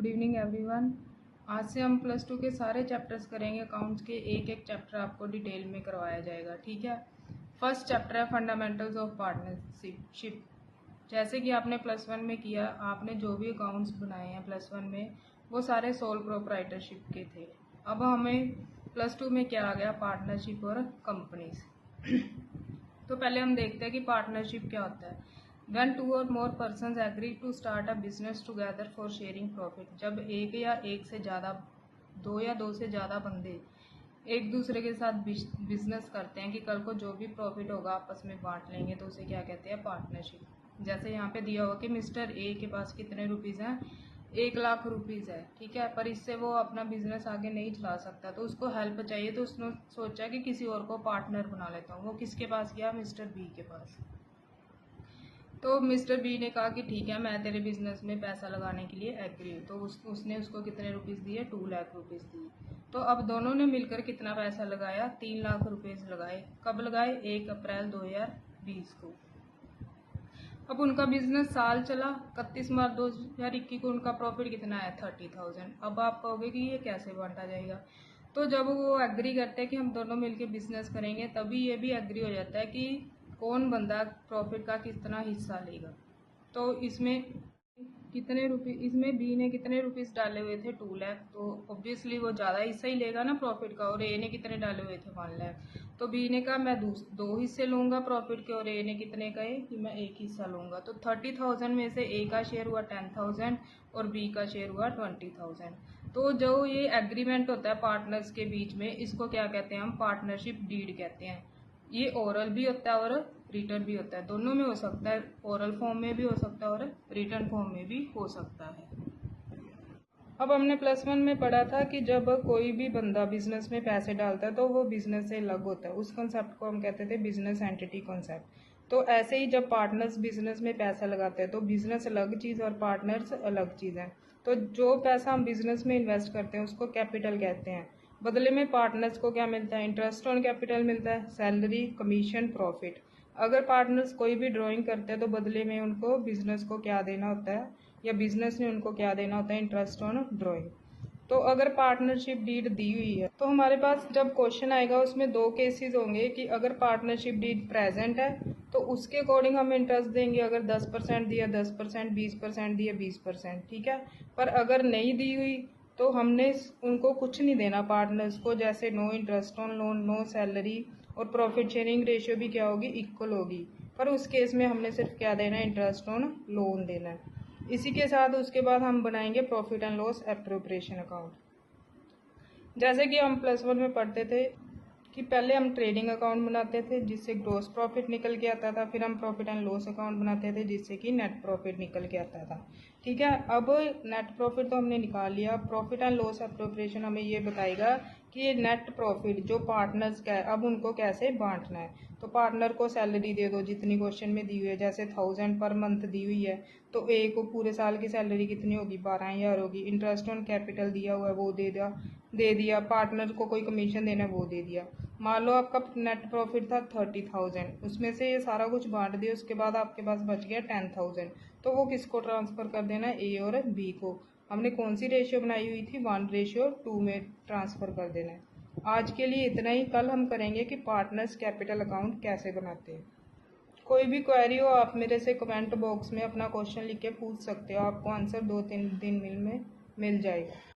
Good evening everyone. आज से हम प्लस टू के सारे चैप्टर्स करेंगे। अकाउंट्स के एक एक चैप्टर आपको डिटेल में करवाया जाएगा, ठीक है। फर्स्ट चैप्टर है फंडामेंटल्स ऑफ पार्टनरशिप। जैसे कि आपने प्लस वन में किया, आपने जो भी अकाउंट्स बनाए हैं प्लस वन में वो सारे सोल प्रोप्राइटरशिप के थे। अब हमें प्लस टू में क्या आ गया, पार्टनरशिप और कंपनीज। तो पहले हम देखते हैं कि पार्टनरशिप क्या होता है। When two or more persons agree to start a business together for sharing profit, जब एक या एक से ज़्यादा, दो या दो से ज़्यादा बंदे एक दूसरे के साथ बिजनेस करते हैं कि कल को जो भी प्रॉफिट होगा आपस में बांट लेंगे, तो उसे क्या कहते हैं, पार्टनरशिप। जैसे यहाँ पे दिया हुआ कि मिस्टर ए के पास कितने रुपीज़ हैं, 1,00,000 रुपीज़ है, ठीक है, पर इससे वो अपना बिजनेस आगे नहीं चला सकता, तो उसको हेल्प चाहिए। तो उसने सोचा कि किसी और को पार्टनर बना लेता हूँ। वो किसके पास गया, मिस्टर बी के पास। तो मिस्टर बी ने कहा कि ठीक है, मैं तेरे बिजनेस में पैसा लगाने के लिए एग्री हूँ। तो उसने उसको कितने रुपीज़ दिए, 2,00,000 रुपीज़ दिए। तो अब दोनों ने मिलकर कितना पैसा लगाया, 3,00,000 रुपीज़ लगाए। कब लगाए, 1 अप्रैल 2020 को। अब उनका बिजनेस साल चला, 31 मार्च 2021 को उनका प्रॉफिट कितना है, 30,000। अब आप कहोगे कि ये कैसे बांटा जाएगा। तो जब वो एग्री करते हैं कि हम दोनों मिलकर बिजनेस करेंगे, तभी ये भी एग्री हो जाता है कि कौन बंदा प्रॉफिट का कितना हिस्सा लेगा। तो इसमें कितने रुपये, इसमें बी ने कितने रुपीस डाले हुए थे, 2,00,000। तो ऑब्वियसली वो ज़्यादा हिस्सा ही लेगा ना प्रॉफिट का। और ए ने कितने डाले हुए थे, 1,00,000। तो बी ने कहा मैं दो हिस्से लूँगा प्रॉफिट के, और ए ने कितने कहे कि मैं एक हिस्सा लूँगा। तो 30,000 में से ए का शेयर हुआ 10,000 और बी का शेयर हुआ 20,000। तो जो ये एग्रीमेंट होता है पार्टनर्स के बीच में, इसको क्या कहते हैं, हम पार्टनरशिप डीड कहते हैं। ये ओरल भी होता है और रिटर्न भी होता है, दोनों में हो सकता है। ओरल फॉर्म में भी हो सकता है और रिटर्न फॉर्म में भी हो सकता है। अब हमने प्लस वन में पढ़ा था कि जब कोई भी बंदा बिजनेस में पैसे डालता है तो वो बिजनेस से अलग होता है। उस कॉन्सेप्ट को हम कहते थे बिजनेस एंटिटी कॉन्सेप्ट। तो ऐसे ही जब पार्टनर्स बिजनेस में पैसा लगाते हैं तो बिजनेस अलग चीज़ और पार्टनर्स अलग चीज़ है। तो जो पैसा हम बिजनेस में इन्वेस्ट करते हैं उसको कैपिटल कहते हैं। बदले में पार्टनर्स को क्या मिलता है, इंटरेस्ट ऑन कैपिटल मिलता है, सैलरी, कमीशन, प्रॉफिट। अगर पार्टनर्स कोई भी ड्राइंग करते हैं तो बदले में उनको बिजनेस को क्या देना होता है, या बिजनेस ने उनको क्या देना होता है, इंटरेस्ट ऑन ड्राइंग। तो अगर पार्टनरशिप डीड दी हुई है तो हमारे पास जब क्वेश्चन आएगा उसमें दो केसेस होंगे कि अगर पार्टनरशिप डीड प्रेजेंट है तो उसके अकॉर्डिंग हम इंटरेस्ट देंगे। अगर 10% दिया 10%, 20% दिया 20%, ठीक है। पर अगर नहीं दी हुई तो हमने उनको कुछ नहीं देना पार्टनर्स को। जैसे no interest on loan, no salary, और प्रॉफिट शेयरिंग रेशियो भी क्या होगी, इक्वल होगी। पर उस केस में हमने सिर्फ क्या देना है, इंटरेस्ट ऑन लोन देना है। इसी के साथ उसके बाद हम बनाएंगे profit and loss appropriation account. जैसे कि हम प्लस वन में पढ़ते थे कि पहले हम ट्रेडिंग अकाउंट बनाते थे जिससे ग्रॉस प्रॉफिट निकल के आता था, फिर हम प्रॉफिट एंड लॉस अकाउंट बनाते थे जिससे कि नेट प्रॉफिट निकल के आता था, ठीक है। अब नेट प्रॉफिट तो हमने निकाल लिया। प्रॉफिट एंड लॉस एप्रोप्रिएशन हमें ये बताएगा कि ये नेट प्रॉफिट जो पार्टनर्स का है अब उनको कैसे बांटना है। तो पार्टनर को सैलरी दे दो जितनी क्वेश्चन में दी हुई है। जैसे 1,000 पर मंथ दी हुई है तो ए को पूरे साल की सैलरी कितनी होगी, 12,000 होगी। इंटरेस्ट ऑन कैपिटल दिया हुआ है वो दे दिया। पार्टनर को कोई कमीशन देना है वो दे दिया। मान लो आपका नेट प्रॉफिट था 30,000, उसमें से ये सारा कुछ बांट दिया, उसके बाद आपके पास बच गया 10,000। तो वो किसको ट्रांसफ़र कर देना है, ए और बी को। हमने कौन सी रेशियो बनाई हुई थी, 1:2 में ट्रांसफ़र कर देना है। आज के लिए इतना ही। कल हम करेंगे कि पार्टनर्स कैपिटल अकाउंट कैसे बनाते हैं। कोई भी क्वेरी हो आप मेरे से कमेंट बॉक्स में अपना क्वेश्चन लिख के पूछ सकते हो। आपको आंसर 2-3 दिन में मिल जाएगा।